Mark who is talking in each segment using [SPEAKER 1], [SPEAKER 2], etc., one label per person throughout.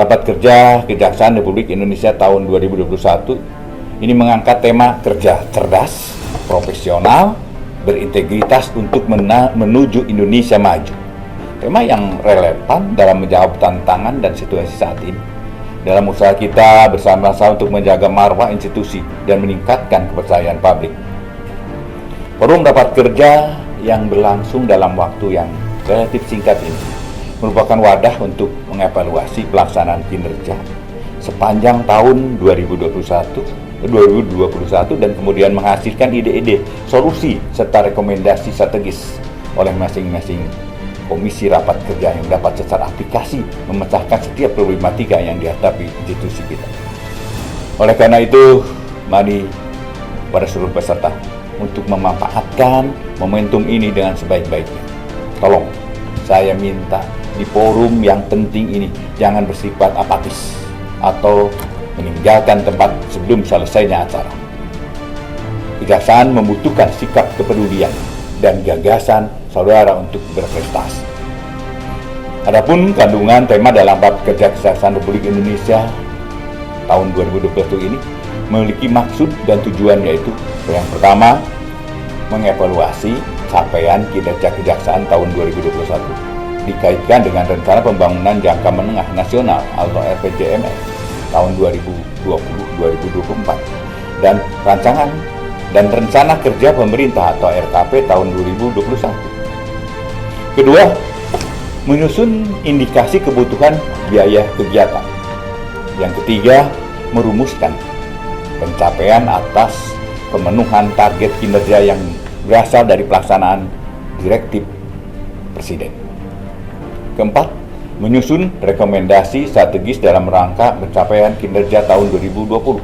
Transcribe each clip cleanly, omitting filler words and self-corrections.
[SPEAKER 1] Rapat kerja Kejaksaan Republik Indonesia tahun 2021 ini mengangkat tema kerja cerdas, profesional, berintegritas untuk menuju Indonesia maju. Tema yang relevan dalam menjawab tantangan dan situasi saat ini. Dalam usaha kita bersama-sama untuk menjaga marwah institusi dan meningkatkan kepercayaan publik. Forum rapat kerja yang berlangsung dalam waktu yang relatif singkat ini merupakan wadah untuk mengevaluasi pelaksanaan kinerja sepanjang tahun 2021 dan kemudian menghasilkan ide-ide, solusi, serta rekomendasi strategis oleh masing-masing komisi rapat kerja yang dapat secara aplikasi memecahkan setiap problematika yang dihadapi institusi kita. Oleh karena itu, mari para seluruh peserta untuk memanfaatkan momentum ini dengan sebaik-baiknya. Tolong, saya minta di forum yang penting ini jangan bersifat apatis atau meninggalkan tempat sebelum selesainya acara. Kejaksaan membutuhkan sikap kepedulian dan gagasan saudara untuk berprestasi. Adapun kandungan tema dalam rapat kerja Kejaksaan Republik Indonesia tahun 2021 ini memiliki maksud dan tujuan, yaitu yang pertama, mengevaluasi capaian kinerja Kejaksaan tahun 2021 dikaitkan dengan rencana pembangunan jangka menengah nasional atau RPJMN tahun 2020-2024 dan rancangan dan rencana kerja pemerintah atau RKP tahun 2021. Kedua, menyusun indikasi kebutuhan biaya kegiatan. Yang ketiga, merumuskan pencapaian atas pemenuhan target kinerja yang berasal dari pelaksanaan direktif Presiden. Keempat, menyusun rekomendasi strategis dalam rangka pencapaian kinerja tahun 2020.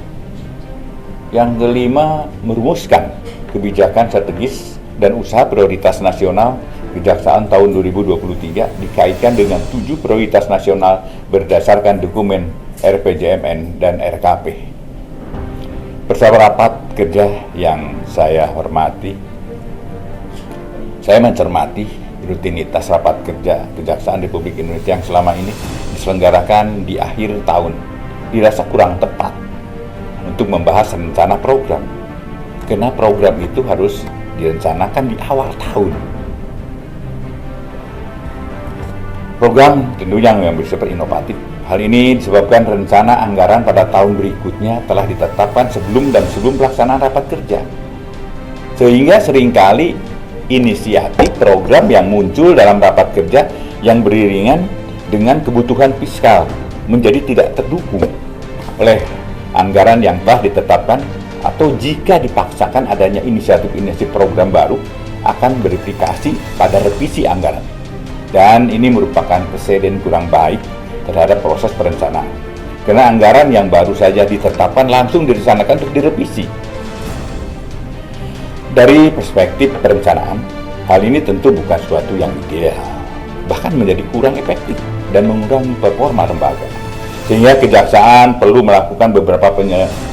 [SPEAKER 1] Yang kelima, merumuskan kebijakan strategis dan usaha prioritas nasional Kejaksaan tahun 2023 dikaitkan dengan 7 prioritas nasional berdasarkan dokumen RPJMN dan RKP. Bersama rapat kerja yang saya hormati, saya mencermati rutinitas rapat kerja Kejaksaan Republik Indonesia yang selama ini diselenggarakan di akhir tahun dirasa kurang tepat untuk membahas rencana program, karena program itu harus direncanakan di awal tahun. Program tentunya yang bersifat inovatif. Hal ini disebabkan rencana anggaran pada tahun berikutnya telah ditetapkan sebelum pelaksanaan rapat kerja, sehingga seringkali inisiatif program yang muncul dalam rapat kerja yang beriringan dengan kebutuhan fiskal menjadi tidak terdukung oleh anggaran yang telah ditetapkan, atau jika dipaksakan adanya inisiatif program baru akan berimplikasi pada revisi anggaran, dan ini merupakan presiden kurang baik terhadap proses perencanaan, karena anggaran yang baru saja ditetapkan langsung direncanakan untuk direvisi. Dari perspektif perencanaan, hal ini tentu bukan suatu yang ideal, bahkan menjadi kurang efektif dan mengurangi performa lembaga. Sehingga Kejaksaan perlu melakukan beberapa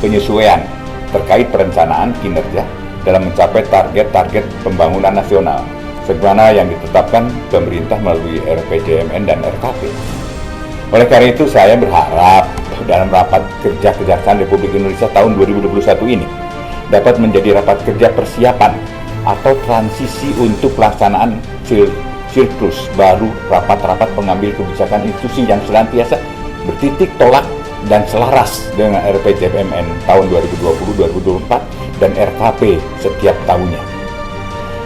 [SPEAKER 1] penyesuaian terkait perencanaan kinerja dalam mencapai target-target pembangunan nasional, sebagaimana yang ditetapkan pemerintah melalui RPJMN dan RKP. Oleh karena itu, saya berharap dalam rapat kerja Kejaksaan Republik Indonesia tahun 2021 ini dapat menjadi rapat kerja persiapan atau transisi untuk pelaksanaan siklus baru rapat-rapat pengambil kebijakan institusi yang senantiasa bertitik tolak dan selaras dengan RPJMN tahun 2020-2024 dan RKP setiap tahunnya.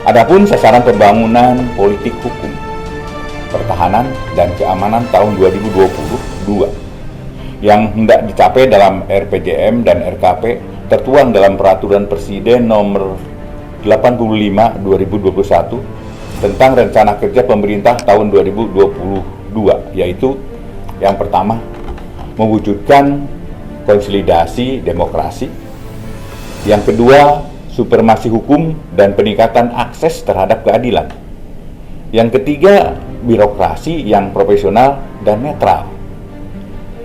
[SPEAKER 1] Adapun sasaran pembangunan politik hukum, pertahanan dan keamanan tahun 2022 yang hendak dicapai dalam RPJM dan RKP tertuang dalam Peraturan Presiden Nomor 85 2021 tentang Rencana Kerja Pemerintah tahun 2022, yaitu yang pertama, mewujudkan konsolidasi demokrasi. Yang kedua, supremasi hukum dan peningkatan akses terhadap keadilan. Yang ketiga, birokrasi yang profesional dan netral.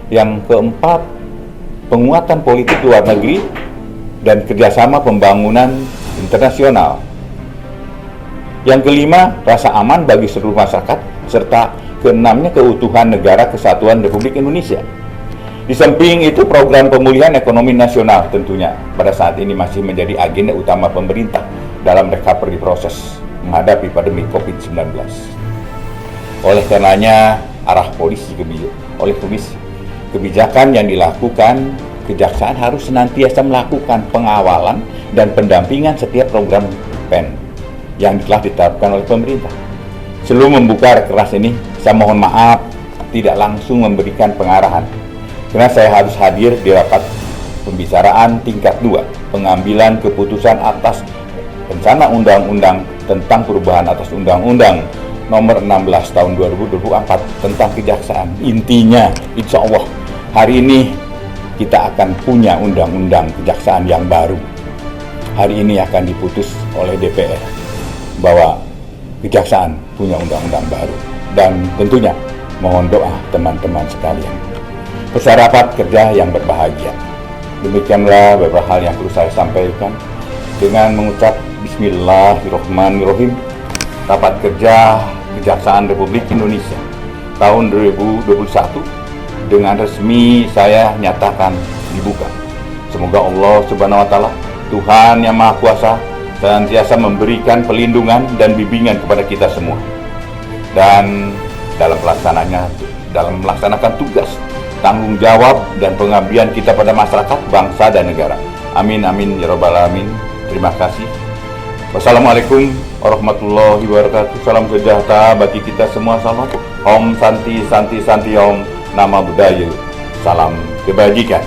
[SPEAKER 1] Yang keempat, penguatan politik luar negeri dan kerjasama pembangunan internasional. Yang kelima, rasa aman bagi seluruh masyarakat, serta keenamnya keutuhan negara kesatuan Republik Indonesia. Di samping itu, program pemulihan ekonomi nasional tentunya pada saat ini masih menjadi agenda utama pemerintah dalam recovery proses menghadapi pandemi COVID-19. Oleh karenanya, kebijakan yang dilakukan, Kejaksaan harus senantiasa melakukan pengawalan dan pendampingan setiap program PEN yang telah ditetapkan oleh pemerintah. Sebelum membuka rakernas ini, saya mohon maaf tidak langsung memberikan pengarahan, karena saya harus hadir di rapat pembicaraan tingkat 2, pengambilan keputusan atas rencana undang-undang tentang perubahan atas Undang-Undang Nomor 16 Tahun 2024 tentang Kejaksaan. Intinya, insya Allah hari ini kita akan punya Undang-Undang Kejaksaan yang baru. Hari ini akan diputus oleh DPR bahwa Kejaksaan punya Undang-Undang baru. Dan tentunya mohon doa teman-teman sekalian. Peserta rapat kerja yang berbahagia. Demikianlah beberapa hal yang perlu saya sampaikan. Dengan mengucap Bismillahirrahmanirrahim, rapat kerja Kejaksaan Republik Indonesia tahun 2021 dengan resmi saya nyatakan dibuka. Semoga Allah Subhanahu wa Ta'ala, Tuhan yang Maha Kuasa, senantiasa memberikan perlindungan dan bimbingan kepada kita semua. Dan dalam melaksanakan tugas, tanggung jawab dan pengabdian kita pada masyarakat, bangsa dan negara. Amin amin ya rabbal alamin. Terima kasih. Wassalamualaikum warahmatullahi wabarakatuh. Salam sejahtera bagi kita semua. Salam Om Santi Santi Santi Om. Nama budaya. Salam kebajikan.